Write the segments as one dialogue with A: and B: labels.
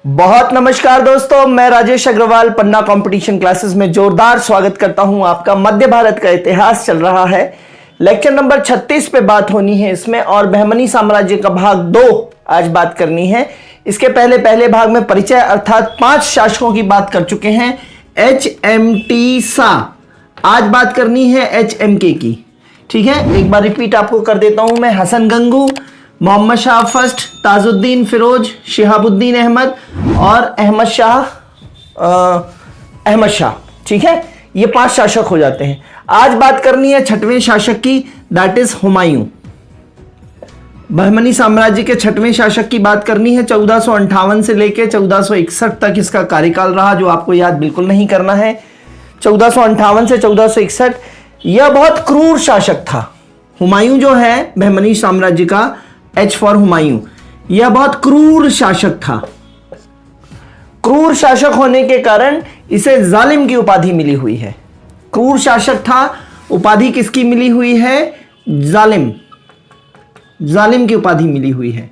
A: बहुत नमस्कार दोस्तों, मैं राजेश अग्रवाल पन्ना कंपटीशन क्लासेस में जोरदार स्वागत करता हूं आपका। मध्य भारत का इतिहास चल रहा है, लेक्चर नंबर 36 पे बात होनी है इसमें, और बहमनी साम्राज्य का भाग 2 आज बात करनी है। इसके पहले भाग में परिचय अर्थात 5 शासकों की बात कर चुके हैं। HMT शाह, आज बात करनी है HMK की। ठीक है, एक बार रिपीट आपको कर देता हूं मैं। हसन गंगू, मोहम्मद शाह फर्स्ट, ताजुद्दीन फिरोज, शिहाबुद्दीन अहमद और अहमद शाह। ठीक है, ये 5 शासक हो जाते हैं। आज बात करनी है 6वें शासक की, दैट इज हुमायूं। बहमनी साम्राज्य के 6वें शासक की बात करनी है। 1458 से लेकर 1461 तक इसका कार्यकाल रहा, जो आपको याद बिल्कुल नहीं करना है। 1458 से 1461 यह बहुत क्रूर शासक था। हुमायूं जो है बहमनी साम्राज्य का, H फॉर हुमायूं, यह बहुत क्रूर शासक था। क्रूर शासक होने के कारण इसे जालिम की उपाधि मिली हुई है। क्रूर शासक था, उपाधि किसकी मिली हुई है? जालिम। जालिम की उपाधि मिली हुई है।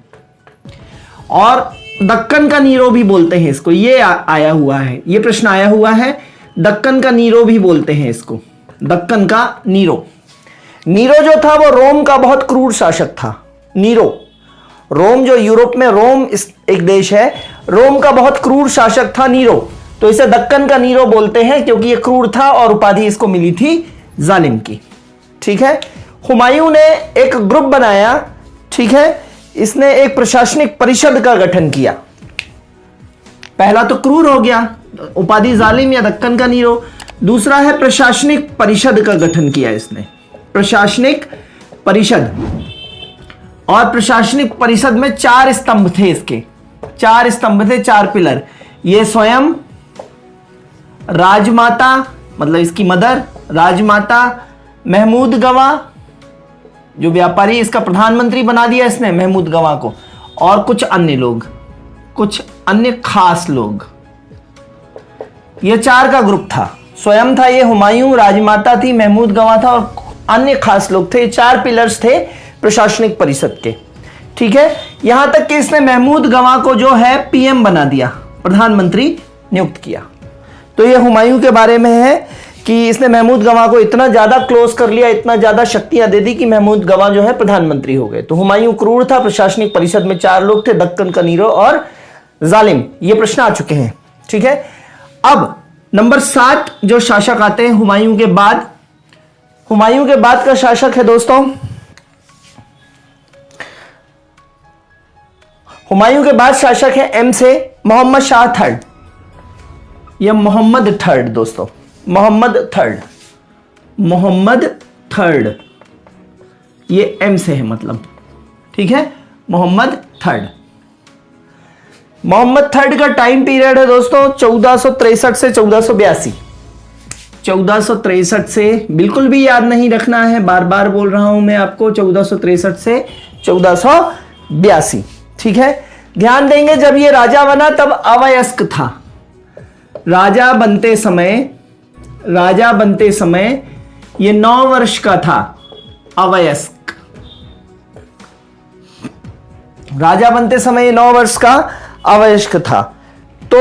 A: और दक्कन का नीरो भी बोलते हैं इसको। ये आया हुआ है, ये प्रश्न आया हुआ है। दक्कन का नीरो भी बोलते हैं इसको, दक्कन का नीरो। नीरो जो था वो रोम का बहुत क्रूर शासक था। नीरो, रोम जो यूरोप में रोम एक देश है, रोम का बहुत क्रूर शासक था नीरो, तो इसे दक्कन का नीरो बोलते हैं क्योंकि ये क्रूर था और उपाधि इसको मिली थी जालिम की। ठीक है, हुमायूं ने एक ग्रुप बनाया। ठीक है, इसने एक प्रशासनिक परिषद का गठन किया। पहला तो क्रूर हो गया, उपाधि जालिम या दक्कन का नीरो। दूसरा है प्रशासनिक परिषद का गठन किया इसने, प्रशासनिक परिषद। और प्रशासनिक परिषद में 4 स्तंभ थे इसके, 4 स्तंभ थे, 4 पिलर। ये स्वयं राजमाता, मतलब इसकी मदर राजमाता, महमूद गवाह जो व्यापारी, इसका प्रधानमंत्री बना दिया इसने महमूद गवाह को, और कुछ अन्य लोग, कुछ अन्य खास लोग। ये 4 का ग्रुप था। स्वयं था ये हुमायूं, राजमाता थी, महमूद गवाह था और अन्य खास लोग थे। 4 पिलर्स थे प्रशासनिक परिषद के। ठीक है, यहां तक कि इसने महमूद गवाह को जो है PM बना दिया, प्रधानमंत्री नियुक्त किया। तो यह हुमायूं के बारे में है कि इसने महमूद गवाह को इतना ज्यादा क्लोज कर लिया, इतना ज्यादा शक्तियां दे दी कि महमूद गवाह जो है प्रधानमंत्री हो गए। तो हुमायूं क्रूर था। प्रशासनिक परिषद में 4 लोग थे, दक्कन का नीरो और जालिम। ये प्रश्न आ चुके हैं। ठीक है, अब नंबर 7 जो शासक आते हैं हुमायूं के बाद। हुमायूं के बाद का शासक है दोस्तों, हुमायूं के बाद शासक है M से मोहम्मद शाह थर्ड। यह मोहम्मद थर्ड दोस्तों, मोहम्मद थर्ड, ये M से है मतलब। ठीक है, मोहम्मद थर्ड। मोहम्मद थर्ड का टाइम पीरियड है दोस्तों 1463 से 1482। 1463 से, बिल्कुल भी याद नहीं रखना है, बार बार बोल रहा हूं मैं आपको, 1463 से 1482। ठीक है, ध्यान देंगे जब ये राजा बना तब अवयस्क था। राजा बनते समय ये 9 वर्ष का था, अवयस्क। राजा बनते समय ये 9 वर्ष का अवयस्क था। तो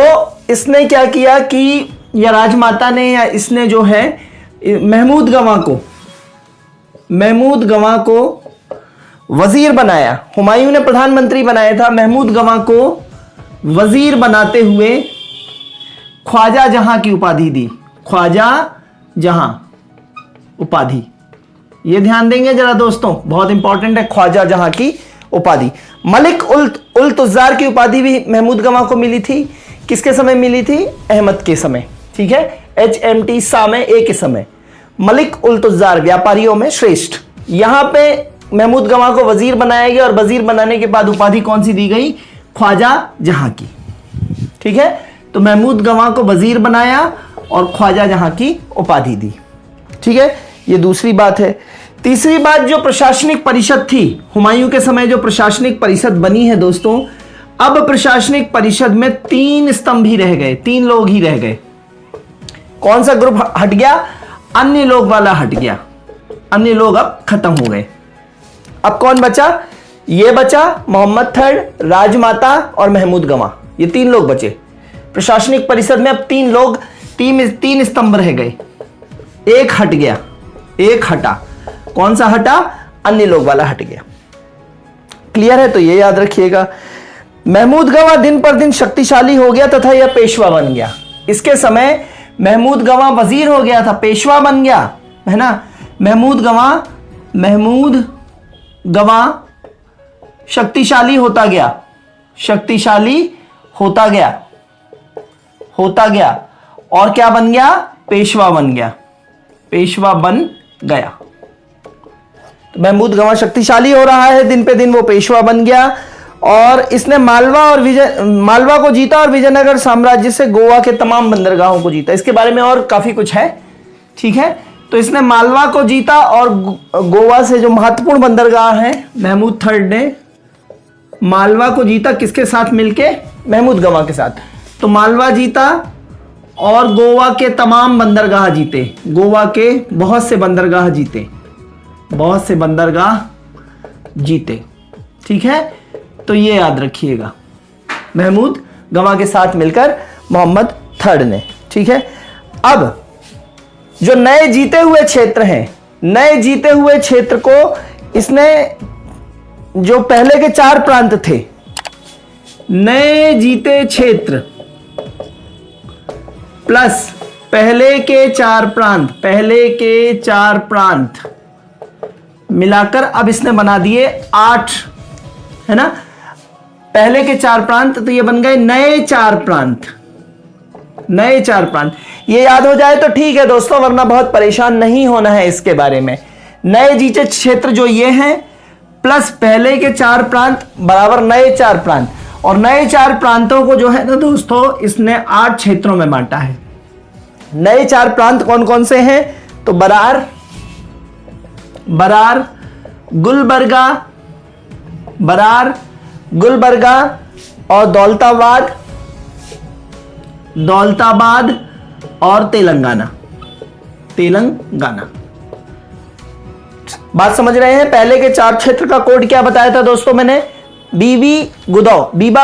A: इसने क्या किया कि या राजमाता ने या इसने जो है महमूद गवाह को वजीर बनाया। हुमायूं ने प्रधानमंत्री बनाया था, महमूद गवाह को वजीर बनाते हुए ख्वाजा जहां की उपाधि दी। ख्वाजा जहां उपाधि, ये ध्यान देंगे जरा दोस्तों, बहुत इंपॉर्टेंट है ख्वाजा जहां की उपाधि। मलिक उल तुज़ार की उपाधि भी महमूद गवाह को मिली थी। किसके समय मिली थी? अहमद के समय। ठीक है, HMT शाह में A के समय। मलिक उल तुज़ार, व्यापारियों में श्रेष्ठ। यहां पे महमूद गवाह को वजीर बनाया गया और वजीर बनाने के बाद उपाधि कौन सी दी गई? ख्वाजा जहां की। ठीक है, तो महमूद गवाह को वजीर बनाया और ख्वाजा जहां की उपाधि दी। ठीक है, ये दूसरी बात है। तीसरी बात, जो प्रशासनिक परिषद थी हुमायूं के समय, जो प्रशासनिक परिषद बनी है दोस्तों, अब प्रशासनिक परिषद में 3 स्तंभ ही रह गए, 3 लोग ही रह गए। कौन सा ग्रुप हट गया? अन्य लोग वाला हट गया। अन्य लोग अब खत्म हो गए। अब कौन बचा? ये बचा मोहम्मद थर्ड, राजमाता और महमूद गवाह। ये 3 लोग बचे। प्रशासनिक परिषद में अब 3 लोग, 3 स्तंभ रह गए, एक हट गया, एक हटा। कौन सा हटा? अन्य लोग वाला हट गया। क्लियर है? तो ये याद रखिएगा। महमूद गवाह दिन पर दिन शक्तिशाली हो गया तथा यह पेशवा बन गया। इसके समय महमूद गवाह वजीर हो गया था, पेशवा बन गया, है ना। महमूद गवाह शक्तिशाली होता गया, शक्तिशाली होता गया और क्या बन गया? पेशवा बन गया, पेशवा बन गया। तो महमूद गवाह शक्तिशाली हो रहा है दिन पे दिन, वो पेशवा बन गया। और इसने मालवा को जीता और विजयनगर साम्राज्य से गोवा के तमाम बंदरगाहों को जीता। इसके बारे में और काफी कुछ है, ठीक है। तो इसने मालवा को जीता और गोवा से जो महत्वपूर्ण बंदरगाह हैं, महमूद थर्ड ने मालवा को जीता किसके साथ मिलके? महमूद गवाह के साथ। तो मालवा जीता और गोवा के तमाम बंदरगाह जीते, गोवा के बहुत से बंदरगाह जीते, बहुत से बंदरगाह जीते, ठीक है। तो ये याद रखिएगा, महमूद गवाह के साथ मिलकर मोहम्मद थर्ड ने, ठीक है। अब जो नए जीते हुए क्षेत्र हैं, नए जीते हुए क्षेत्र को इसने, जो पहले के 4 प्रांत थे, नए जीते क्षेत्र प्लस पहले के 4 प्रांत, पहले के 4 प्रांत मिलाकर अब इसने बना दिए 8, है ना। पहले के 4 प्रांत, तो ये बन गए नए 4 प्रांत, नए 4 प्रांत। ये याद हो जाए तो ठीक है दोस्तों, वरना बहुत परेशान नहीं होना है इसके बारे में। नए जीते क्षेत्र जो ये हैं प्लस पहले के 4 प्रांत बराबर नए 4 प्रांत। और नए 4 प्रांतों को जो है ना दोस्तों, इसने 8 क्षेत्रों में बांटा है। नए 4 प्रांत कौन कौन से हैं? तो बरार, गुलबर्गा और दौलताबाद और तेलंगाना। बात समझ रहे हैं? पहले के 4 क्षेत्र का कोड क्या बताया था दोस्तों मैंने? बीबा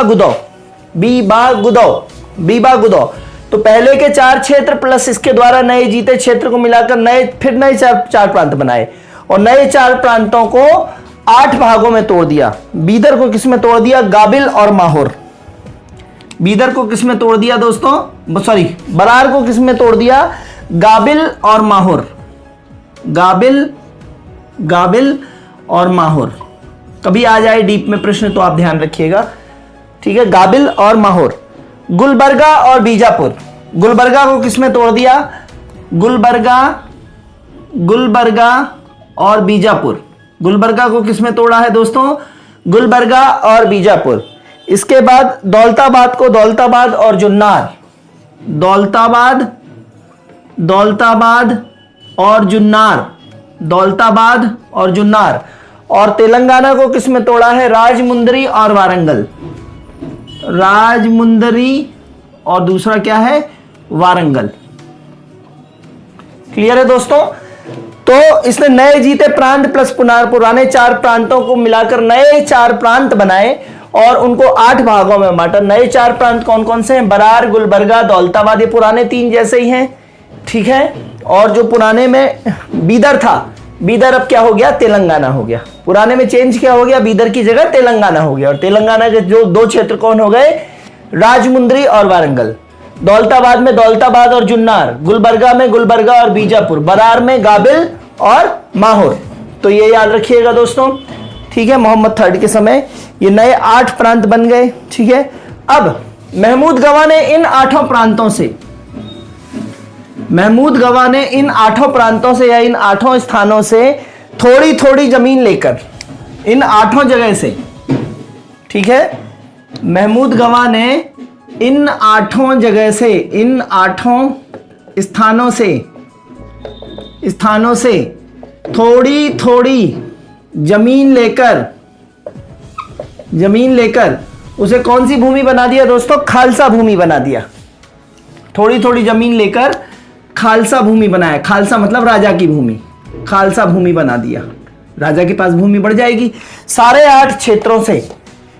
A: गुदौ। तो पहले के 4 क्षेत्र प्लस इसके द्वारा नए जीते क्षेत्र को मिलाकर फिर नए 4 प्रांत बनाए और नए 4 प्रांतों को 8 भागों में तोड़ दिया। बीदर को किस में तोड़ दिया? गाबिल और माहौर। बीदर को किस में तोड़ दिया दोस्तों? सॉरी, बरार को किस में तोड़ दिया? गाबिल और माहौर। गाबिल और माहौर। कभी आ जाए डीप में प्रश्न तो आप ध्यान रखिएगा, ठीक है। गाबिल और माहौर। गुलबर्गा और बीजापुर। गुलबर्गा को किस में तोड़ दिया? गुलबर्गा और बीजापुर। गुलबर्गा को किस में तोड़ा है दोस्तों? गुलबर्गा और बीजापुर। इसके बाद दौलताबाद को दौलताबाद और जुन्नार। दौलताबाद और जुन्नार। और तेलंगाना को किस में तोड़ा है? राजमुंदरी और वारंगल। राजमुंदरी और दूसरा क्या है? वारंगल। क्लियर है दोस्तों? तो इसने नए जीते प्रांत प्लस पुराने 4 प्रांतों को मिलाकर नए 4 प्रांत बनाए और उनको 8 भागों में बांटा। नए 4 प्रांत कौन कौन से हैं? बरार, गुलबर्गा, दौलताबाद। ये पुराने 3 जैसे ही हैं, ठीक है। और जो पुराने में बीदर था, बीदर अब क्या हो गया? तेलंगाना हो गया। पुराने में चेंज क्या हो गया? बीदर की जगह तेलंगाना हो गया। और तेलंगाना के जो 2 क्षेत्र कौन हो गए? राजमुंदरी और वारंगल। दौलताबाद में दौलताबाद और जुन्नार। गुलबर्गा में गुलबर्गा और बीजापुर। बरार में गाबिल और माहौर। तो ये याद रखिएगा दोस्तों, ठीक है। मोहम्मद थर्ड के समय ये नए 8 प्रांत बन गए, ठीक है। अब महमूद गवाह ने इन 8 प्रांतों से या इन 8 स्थानों से थोड़ी थोड़ी जमीन लेकर, इन 8 जगह से, ठीक है। महमूद गवाह ने इन 8 जगह से, इन 8 स्थानों से थोड़ी थोड़ी जमीन लेकर उसे कौन सी भूमि बना दिया दोस्तों? खालसा भूमि बना दिया। थोड़ी थोड़ी जमीन लेकर खालसा भूमि बनाया। खालसा मतलब राजा की भूमि। खालसा भूमि बना दिया। राजा के पास भूमि बढ़ जाएगी। सारे 8 क्षेत्रों से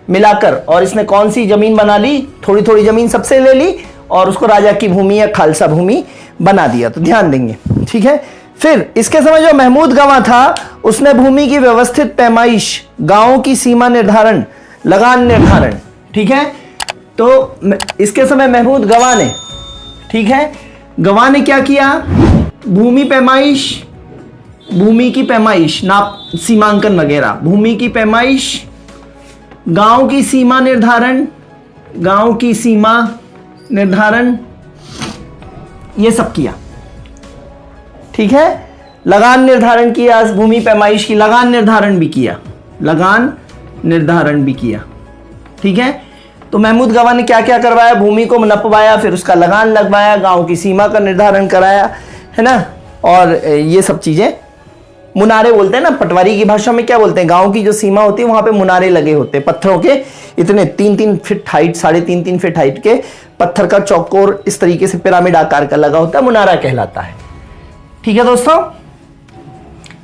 A: मिलाकर, और इसने कौन सी जमीन बना ली, थोड़ी थोड़ी जमीन सबसे ले ली और उसको राजा की भूमि या खालसा भूमि बना दिया। तो ध्यान देंगे, ठीक है। फिर इसके समय जो महमूद गवाह था उसने भूमि की व्यवस्थित पैमाइश, गांवों की सीमा निर्धारण, लगान निर्धारण, ठीक है। तो इसके समय महमूद गवाह ने, ठीक है, गवाह ने क्या किया, भूमि पैमाइश, भूमि की पैमाइश, नाप सीमांकन वगैरह, भूमि की पैमाइश, गांव की सीमा निर्धारण, गांव की सीमा निर्धारण, ये सब किया, ठीक है। लगान निर्धारण किया, भूमि पैमाइश की लगान निर्धारण भी किया, लगान निर्धारण भी किया, ठीक है। तो महमूद गवाह ने क्या क्या करवाया, भूमि को नपवाया, फिर उसका लगान लगवाया, गांव की सीमा का निर्धारण कराया, है ना। और ये सब चीजें मुनारे बोलते हैं ना, पटवारी की भाषा में क्या बोलते हैं, गांव की जो सीमा होती है वहां पे मुनारे लगे होते हैं, पत्थरों के इतने 3-3 फीट हाइट, 3.5 फीट हाइट के पत्थर का चौकोर इस तरीके से पिरामिड आकार का लगा होता है, मुनारा कहलाता है, ठीक है दोस्तों।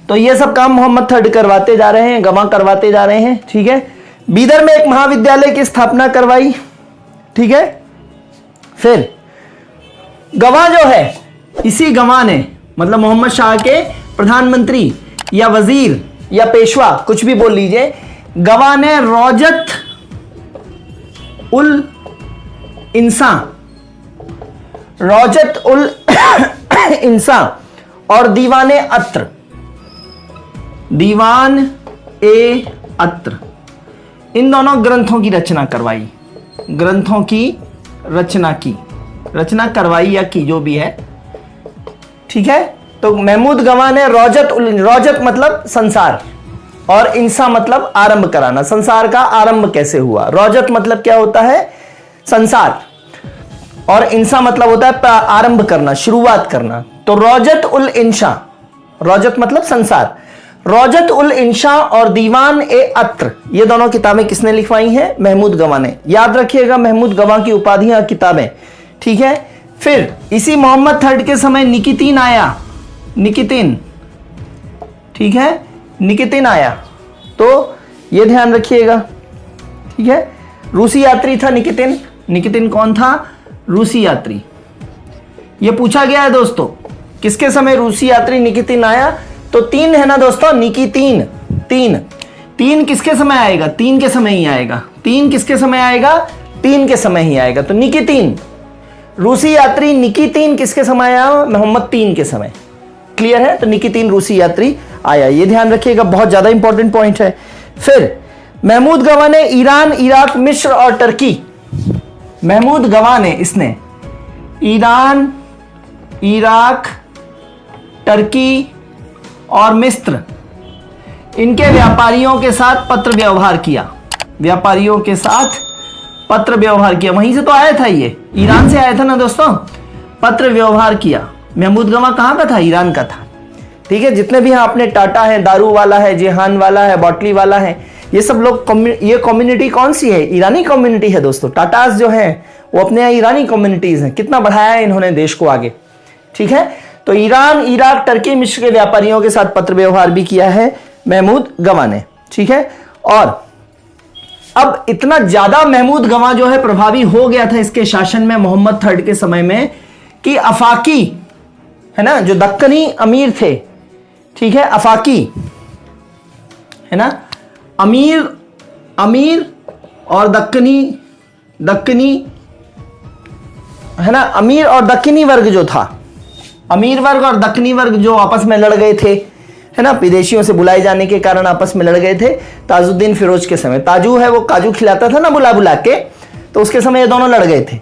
A: तो ये सब काम मोहम्मद थर्ड करवाते जा रहे हैं, गवाह करवाते जा रहे हैं, ठीक है। बीदर में एक महाविद्यालय की स्थापना करवाई, ठीक है। फिर गवाह जो है, इसी गवाह ने, मतलब मोहम्मद शाह के प्रधानमंत्री या वजीर या पेशवा, कुछ भी बोल लीजिए, गवाह ने रौजत उल इंसा, रौजत उल इंसा और दीवाने अत्र, दीवान ए अत्र, इन दोनों ग्रंथों की रचना करवाई, ग्रंथों की रचना की, रचना करवाई या की, जो भी है, ठीक है। तो महमूद गवाह ने रौजत मतलब संसार, और इंसा मतलब आरंभ कराना, संसार का आरंभ कैसे हुआ। रौजत मतलब क्या होता है, संसार, और इंसा मतलब होता है आरंभ करना, शुरुआत करना। तो रौजत उल इंशा, रौजत मतलब संसार, रौजत उल इंशा और दीवान ए अत्र, ये दोनों किताबें किसने लिखवाई हैं, महमूद गवाह ने। याद रखिएगा महमूद गवाह की उपाधियां, किताबें, ठीक है। फिर इसी मोहम्मद थर्ड के समय निकितीन आया, निकितीन, ठीक है, निकितीन आया, तो ये ध्यान रखिएगा, ठीक है। रूसी यात्री था निकितीन, निकितीन कौन था, रूसी यात्री। ये पूछा गया है दोस्तों, किसके समय रूसी यात्री निकितीन आया, तो 3 है ना दोस्तों, निकितीन, 3 किसके समय आएगा, 3 के समय ही आएगा, 3 किसके समय आएगा, 3 के समय ही आएगा। तो निकितीन, रूसी यात्री निकितीन किसके समय आया, मोहम्मद 3 के समय, क्लियर है। तो निकितीन रूसी यात्री आया, ये ध्यान रखिएगा, बहुत ज्यादा इंपॉर्टेंट पॉइंट है। फिर महमूद गवाह ने ईरान, इराक, मिस्र और टर्की, महमूद गवाह ने, इसने ईरान, इराक, टर्की और मिस्र, इनके व्यापारियों के साथ पत्र व्यवहार किया, व्यापारियों के साथ पत्र व्यवहार किया। वहीं से तो आया था, ये ईरान से आया था ना दोस्तों, पत्र व्यवहार किया। महमूद गवाह कहां का था, ईरान का था, ठीक है। जितने भी आपने टाटा है, दारू वाला है, जेहान वाला है, बॉटली वाला है, ये सब लोग, ये कम्युनिटी कौन सी है, ईरानी कम्युनिटी है दोस्तों। टाटास जो है वो अपने यहाँ ईरानी कम्युनिटीज हैं, कितना बढ़ाया है इन्होंने देश को आगे, ठीक है। तो ईरान, इराक, टर्की, मिस्र के व्यापारियों के साथ पत्र व्यवहार भी किया है महमूद गवाह ने, ठीक है। और अब इतना ज्यादा महमूद गवाह जो है प्रभावी हो गया था इसके शासन में, मोहम्मद थर्ड के समय में, कि अफाकी, है ना, जो दक्कनी अमीर थे, ठीक है, अफाकी, है ना, अमीर और दक्कनी, है ना, अमीर और दक्कनी वर्ग जो था, अमीर वर्ग और दक्कनी वर्ग जो आपस में लड़ गए थे, है ना, विदेशियों से बुलाए जाने के कारण आपस में लड़ गए थे। ताजुद्दीन फिरोज के समय, ताजू है वो काजू खिलाता था ना बुला बुला के, तो उसके समय ये दोनों लड़ गए थे।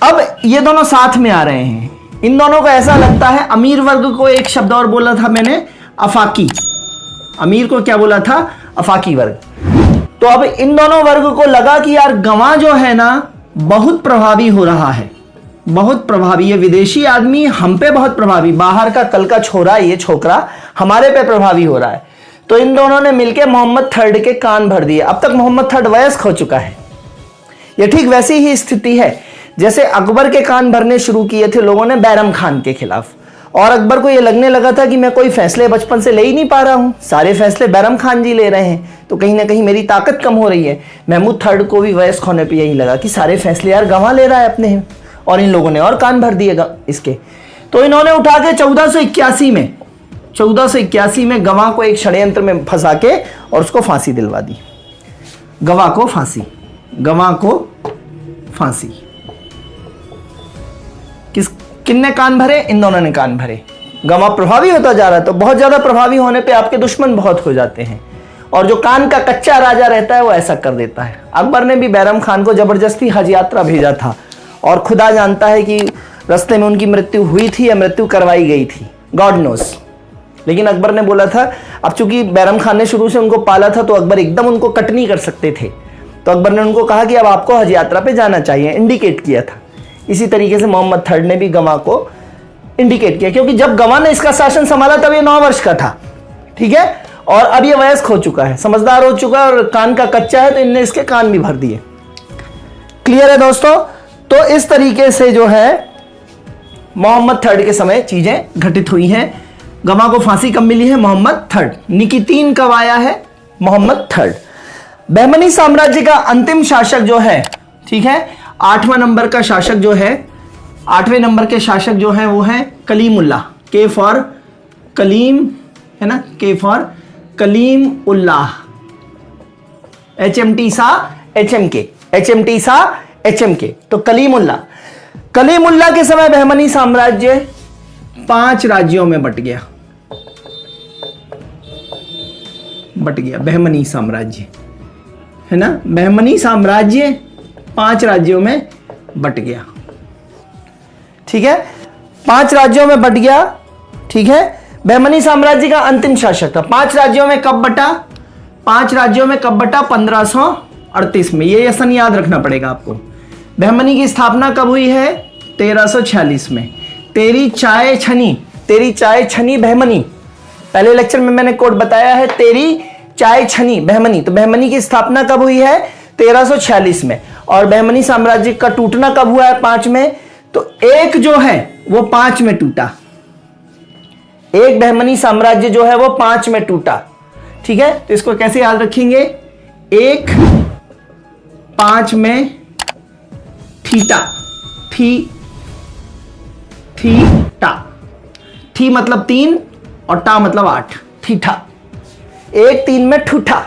A: अब ये दोनों साथ में आ रहे हैं, इन दोनों को ऐसा लगता है, अमीर वर्ग को एक शब्द और बोला था मैंने, अफाकी, अमीर को क्या बोला था, अफाकी वर्ग। तो अब इन दोनों वर्ग को लगा कि यार गवाह जो है ना बहुत प्रभावी हो रहा है, बहुत प्रभावी, ये विदेशी आदमी हम पे बहुत प्रभावी, बाहर का कल का छोरा, ये छोकरा हमारे पे प्रभावी हो रहा है। तो इन दोनों ने मिलकर मोहम्मद थर्ड के कान भर दिए। अब तक मोहम्मद थर्ड वयस्क हो चुका है, ये ठीक वैसी ही स्थिति है जैसे अकबर के कान भरने शुरू किए थे लोगों ने बैरम खान के खिलाफ, और अकबर को ये लगने लगा था कि मैं कोई फैसले बचपन से ले ही नहीं पा रहा हूँ, सारे फैसले बैरम खान जी ले रहे हैं, तो कहीं ना कहीं मेरी ताकत कम हो रही है। महमूद थर्ड को भी वयस्क होने पे यही लगा कि सारे फैसले यार गंवा ले रहा है अपने, और इन लोगों ने और कान भर दिए इसके। तो इन्होंने उठा के 1481 में गंवा को एक षड्यंत्र में फंसा के और उसको फांसी दिलवा दी। गंवा को फांसी। किन्ने कान भरे? इन दोनों ने कान भरे। गंवा प्रभावी होता जा रहा है, तो बहुत ज्यादा प्रभावी होने पे आपके दुश्मन बहुत हो जाते हैं, और जो कान का कच्चा राजा रहता है वो ऐसा कर देता है। अकबर ने भी बैरम खान को जबरदस्ती हज यात्रा भेजा था, और खुदा जानता है कि रास्ते में उनकी मृत्यु हुई थी या मृत्यु करवाई गई थी, गॉड नोस। लेकिन अकबर ने बोला था, अब चूंकि बैरम खान ने शुरू से उनको पाला था तो अकबर एकदम उनको कट नहीं कर सकते थे, तो अकबर ने उनको कहा कि अब आपको हज यात्रा पे जाना चाहिए, इंडिकेट किया था। इसी तरीके से मोहम्मद थर्ड ने भी गंवा को इंडिकेट किया, क्योंकि जब गंवा ने इसका शासन संभाला तब ये 9 वर्ष का था, ठीक है, और अब ये वयस्क हो चुका है, समझदार हो चुका है, और कान का कच्चा है, तो इनने इसके कान भी भर दिए। क्लियर है दोस्तों? तो इस तरीके से जो है मोहम्मद थर्ड के समय चीजें घटित हुई हैं। गंवा को फांसी कब मिली है? मोहम्मद थर्ड। निकितीन कब आया है? मोहम्मद थर्ड। बहमनी साम्राज्य का अंतिम शासक जो है, ठीक है, 8वां नंबर का शासक जो है, 8वें नंबर के शासक जो है वो है कलीमुल्लाह। के फॉर कलीम, है ना, के फॉर कलीम उल्लाह। HMT सा HMK, तो कलीमुल्लाह। कलीमुल्लाह के समय बहमनी साम्राज्य 5 राज्यों में बट गया। बहमनी साम्राज्य, है ना, बहमनी साम्राज्य 5 राज्यों में बट गया, ठीक है, 5 राज्यों में बट गया, ठीक है। बहमनी साम्राज्य का अंतिम शासक था। 5 राज्यों में कब बटा? 5 राज्यों में कब बटा? 1538 में। ये सन याद रखना पड़ेगा आपको। बहमनी की स्थापना कब हुई है? 1346 में। तेरी चाय छनी बहमनी, पहले लेक्चर में मैंने कोड बताया है, तेरी चाय छनी बहमनी। तो बहमनी की स्थापना कब हुई है? 1346 में। और बहमनी साम्राज्य का टूटना कब हुआ है? 5 में। तो एक जो है वो 5 में टूटा, एक बहमनी साम्राज्य जो है वो 5 में टूटा, ठीक है। तो इसको कैसे याद रखेंगे? 1 5 में थीटा, थी मतलब 3 और टा मतलब 8, थीठा। 1 3 में ठूठा।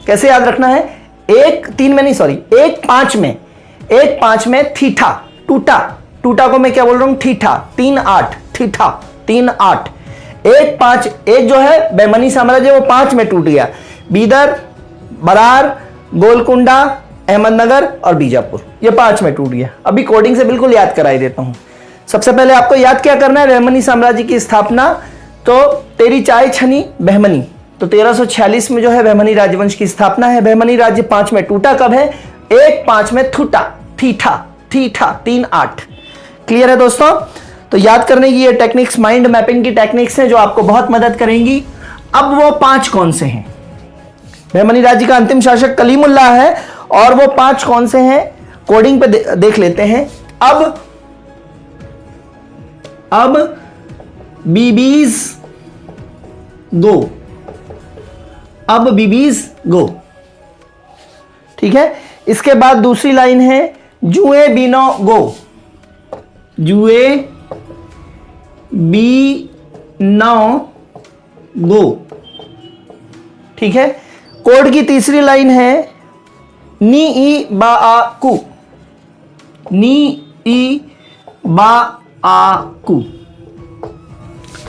A: कैसे याद रखना है? 1 3 में नहीं, सॉरी, 1 5 में थीठा, टूटा को मैं क्या बोल रहा हूं? थीठा। 3 8, थीठा 3 8। 1 5, एक जो है बहमनी साम्राज्य वो 5 में टूट गया। बीदर, बरार, गोलकुंडा, अहमदनगर और बीजापुर, ये 5 में टूट गया। अभी कोडिंग से बिल्कुल याद कराई देता हूं। सबसे पहले आपको याद क्या करना है? बहमनी साम्राज्य की स्थापना, तो तेरी चाय छनी बहमनी, तो 1346 में जो है बहमनी राजवंश की स्थापना है। बहमनी राज्य 5 में टूटा कब है? 1 5 में थूटा, थीठा 3 8। क्लियर है दोस्तों? तो याद करने की ये टेक्निक्स माइंड मैपिंग की टेक्निक्स हैं जो आपको बहुत मदद करेंगी। अब वो 5 कौन से हैं? बहमनी राज्य का अंतिम शासक कलीमुल्लाह है, और वो 5 कौन से हैं? कोडिंग पे देख लेते हैं। अब बीबीज गो, ठीक है। इसके बाद दूसरी लाइन है जुए बीनो गो, ठीक है। कोड की तीसरी लाइन है नी ई बा आ कू।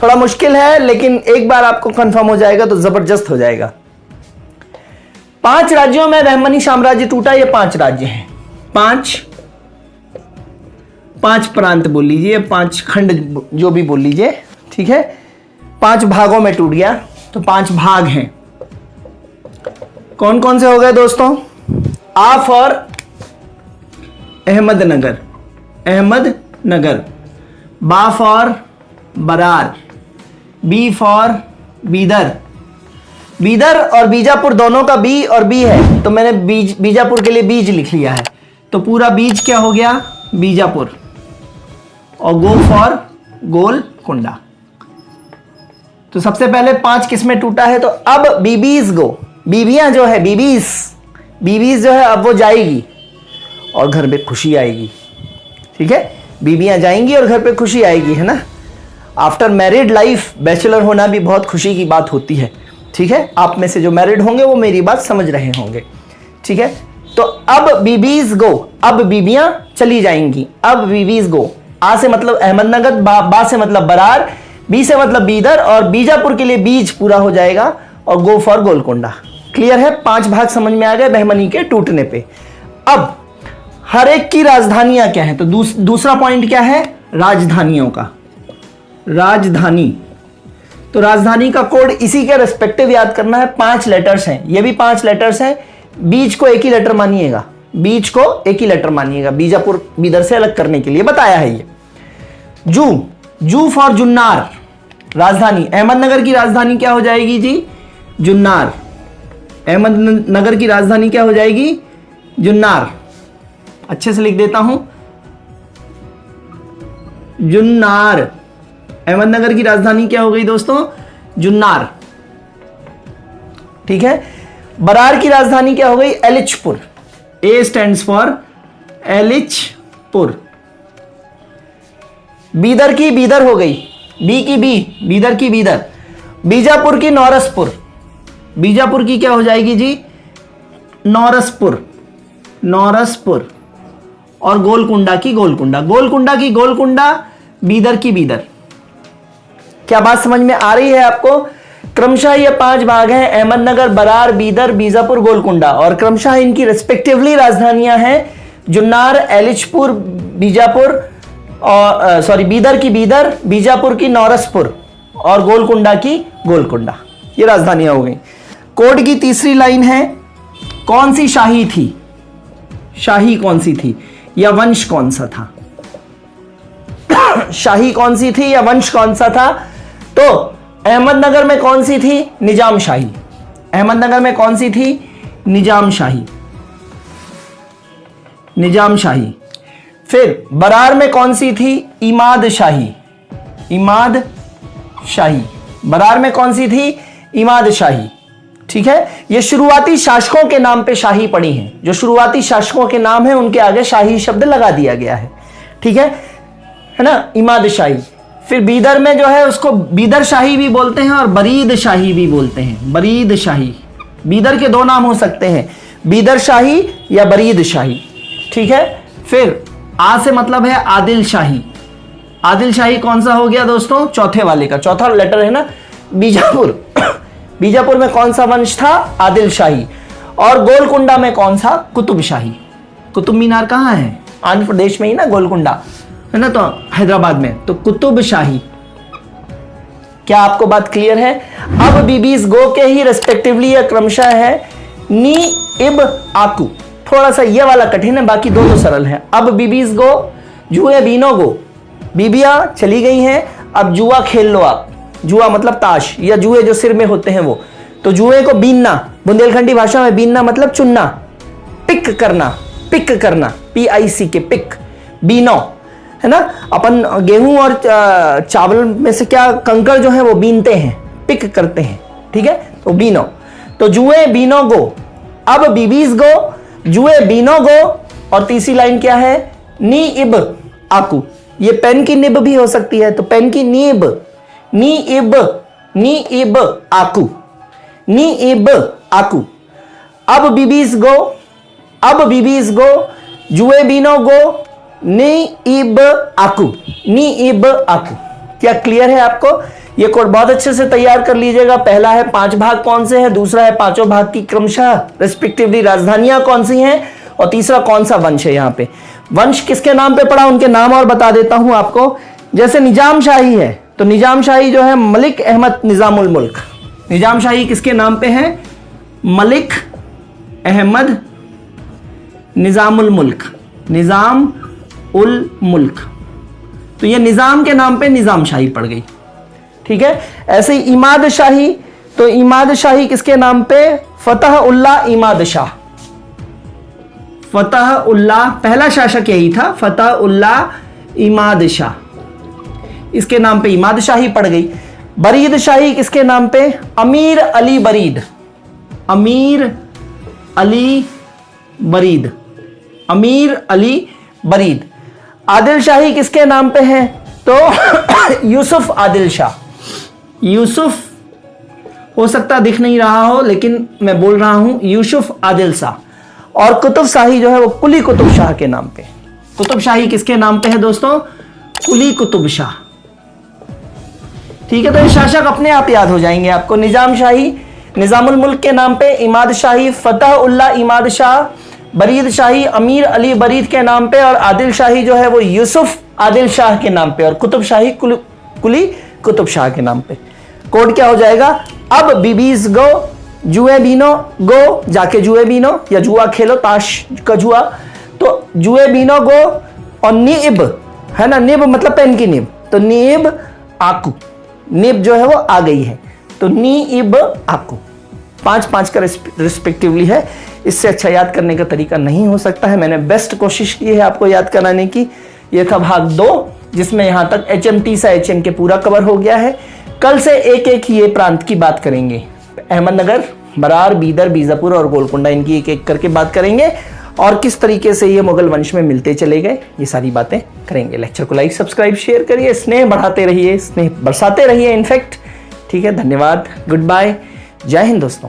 A: थोड़ा मुश्किल है, लेकिन एक बार आपको कंफर्म हो जाएगा तो जबरदस्त हो जाएगा। 5 राज्यों में बहमनी साम्राज्य टूटा। ये 5 राज्य हैं, 5 प्रांत बोल लीजिए, 5 खंड जो भी बोल लीजिए, ठीक है। 5 भागों में टूट गया, तो 5 भाग हैं। कौन कौन से हो गए दोस्तों? आ फॉर अहमदनगर, बा for Berar, B for Bidar और बीजापुर दोनों का बी और बी है, तो मैंने बीजापुर के लिए बीज लिख लिया है, तो पूरा बीज क्या हो गया? बीजापुर। और गो फॉर गोलकुंडा। तो सबसे पहले 5 किस्में टूटा है। तो अब बीबीज गो, बीबियां जो है बीबीज जो है अब वो जाएगी और घर पे खुशी आएगी। ठीक है, बीबियां जाएंगी और घर पे खुशी आएगी, है ना। आफ्टर मैरिड लाइफ बैचलर होना भी बहुत खुशी की बात होती है। ठीक है, आप में से जो मैरिड होंगे वो मेरी बात समझ रहे होंगे। ठीक है, तो अब बीबीज गो, अब बीबियां चली जाएंगी। अब बीबीज गो, आ से मतलब अहमदनगर, बा से मतलब बरार, बी से मतलब बीदर, और बीजापुर के लिए बीज पूरा हो जाएगा, और गो फॉर गोलकुंडा। क्लियर है, 5 भाग समझ में आ गए बहमनी के टूटने पे। अब हर एक की राजधानियां क्या है, तो दूसरा पॉइंट क्या है, राजधानियों का। राजधानी, तो राजधानी का कोड इसी के रेस्पेक्टिव याद करना है। 5 लेटर्स हैं, ये भी 5 लेटर्स हैं। बीच को एक ही लेटर मानिएगा, बीच को एक ही लेटर मानिएगा, बीजापुर बीदर से अलग करने के लिए बताया है ये। जू फॉर जुन्नार, राजधानी। अहमदनगर की राजधानी क्या हो जाएगी जी, जुन्नार। अहमदनगर की राजधानी क्या हो जाएगी, जुन्नार। अच्छे से लिख देता हूं, जुन्नार। अहमदनगर की राजधानी क्या हो गई दोस्तों, जुन्नार। ठीक है, बरार की राजधानी क्या हो गई, Elichpur. A stands for Elichpur. Bidar की बीदर हो गई, बी की बी, बीदर की बीदर। बीजापुर की नौरसपुर, बीजापुर की क्या हो जाएगी जी, नौरसपुर, नौरसपुर। और गोलकुंडा की गोलकुंडा, गोलकुंडा की गोलकुंडा, बीदर की बीदर। क्या बात समझ में आ रही है आपको। क्रमशः ये 5 भाग हैं, अहमदनगर, बरार, बीदर, बीजापुर, गोलकुंडा, और क्रमशः इनकी रेस्पेक्टिवली राजधानियां हैं जुन्नार, एलिचपुर, बीजापुर, और बीदर की बीदर, बीजापुर की नौरसपुर, और गोलकुंडा की गोलकुंडा। ये राजधानियां हो गई। कोड की तीसरी लाइन है, कौन सी शाही थी, शाही कौन सी थी या वंश कौन सा था। शाही कौन सी थी या वंश कौन सा था, तो अहमदनगर में कौन सी थी, निजाम शाही। अहमदनगर में कौन सी थी, निजाम शाही, निजाम शाही। फिर बरार में कौन सी थी, इमाद शाही, इमाद शाही। बरार में कौन सी थी, इमाद शाही। ठीक है, ये शुरुआती शासकों के नाम पे शाही पड़ी हैं, जो शुरुआती शासकों के नाम है उनके आगे शाही शब्द लगा दिया गया है। ठीक है ना, इमाद शाही। फिर बीदर में जो है उसको बीदर शाही भी बोलते हैं और बरीद शाही भी बोलते हैं, बरीद शाही। बीदर के 2 नाम हो सकते हैं, बीदर शाही या बरीद शाही। ठीक है, फिर आ से मतलब है आदिल शाही। आदिल शाही कौन सा हो गया दोस्तों, चौथे वाले का, चौथा लेटर है ना, बीजापुर। बीजापुर में कौन सा वंश था, आदिल शाही। और गोलकुंडा में कौन सा, कुतुब शाही। कुतुब मीनार कहाँ है, आंध्र प्रदेश में ही ना, गोलकुंडा है ना, तो हैदराबाद में, तो कुतुब शाही। क्या आपको बात क्लियर है। अब बीबीज गो के ही रेस्पेक्टिवली यह क्रमशः है, नी इब आकू। थोड़ा सा ये वाला कठिन है, बाकी दोनों सरल है। अब बीबीज गो, जुए बीनो गो, बीबियां चली गई हैं, अब जुआ खेल लो आप। जुआ मतलब ताश या जुए जो सिर में होते हैं वो। तो जुए को बीनना, बुंदेलखंडी भाषा में बीनना मतलब चुनना, पिक करना, पिक करना, PIC के पिक, बीनो है ना। अपन गेहूं और चावल में से क्या कंकड़ जो है वो बीनते हैं, पिक करते हैं। ठीक है, तो बीनो। तो जुए बीनो गो, अब बीबीज गो, जुए बीनो गो। और तीसरी लाइन क्या है, नी इब आकू। ये पेन की निब भी हो सकती है, तो पेन की नीब, नी इब, नी इब आकू, नी इब आकू। अब बीबीज गो, अब बीबीज गो, जुए बीनो गो, नी इब आकू, नी इब आकू। क्या क्लियर है आपको। ये कोड बहुत अच्छे से तैयार कर लीजिएगा। पहला है 5 भाग कौन से हैं, दूसरा है 5 भाग की क्रमशः रेस्पेक्टिवली राजधानियां कौन सी हैं, और तीसरा कौन सा वंश है। यहाँ पे वंश किसके नाम पे पड़ा, उनके नाम और बता देता हूं आपको। जैसे निजाम शाही है, तो निजाम शाही जो है मलिक अहमद निजामुल मुल्क। निजाम शाही किसके नाम पे है, मलिक अहमद निजामुल मुल्क, निजाम उल मुल्क। तो ये निजाम के नाम पे निजाम शाही पड़ गई। ठीक है, ऐसे ही इमाद शाही, तो इमाद शाही किसके नाम पे, फतह उल्लाह इमाद शाह। फतह उल्लाह, पहला शासक यही था, फतह उल्लाह इमाद शाह। इसके नाम पे इमाद शाही पड़ गई। बरीद शाही किसके नाम पे? अमीर अली बरीद, अमीर अली बरीद, अमीर अली बरीद। आदिल शाही किसके नाम पे है? तो यूसुफ आदिल शाह, यूसुफ हो सकता दिख नहीं रहा हो लेकिन मैं बोल रहा हूं यूसुफ आदिल शाह। और कुतुब शाही जो है वो कुली कुतुब शाह के नाम पे। कुतुब शाही किसके नाम पे है दोस्तों? कुली कुतुब शाह। ठीक है, तो ये शासक अपने आप याद हो जाएंगे आपको। निजाम शाही निजामुल मुल्क के नाम पे, इमाद शाही फतह उल्ला इमाद शाह, बरीद शाही अमीर अली बरीद के नाम पे, और आदिल शाही जो है वो यूसुफ आदिल शाह के नाम पे, और कुतुब शाही कुली कुतुब शाह के नाम पे। कोड क्या हो जाएगा? अब बीबीज गो, जुए बीनो गो, जाके जुए बीनो या जुआ खेलो, ताश का जुआ, तो जुए बीनो गो। और नीब है ना, निब मतलब पेन की निब, तो नीब आकू, निब जो है वो आ गई है, तो नीब आकू। 5-5 का रिस्पेक्टिवली है। इससे अच्छा याद करने का तरीका नहीं हो सकता है। मैंने बेस्ट कोशिश की है आपको याद कराने की। यह था भाग 2, जिसमें यहां तक HMT से HM के पूरा कवर हो गया है। कल से एक एक ये प्रांत की बात करेंगे। अहमदनगर, बरार, बीदर, बीजापुर और गोलकुंडा, इनकी एक एक करके बात करेंगे और किस तरीके से ये मुगल वंश में मिलते चले गए, ये सारी बातें करेंगे। लेक्चर को लाइक सब्सक्राइब शेयर करिए, स्नेह बढ़ाते रहिए, स्नेह बरसाते रहिए इनफैक्ट। ठीक है, धन्यवाद, गुड बाय, जय हिंद दोस्तों।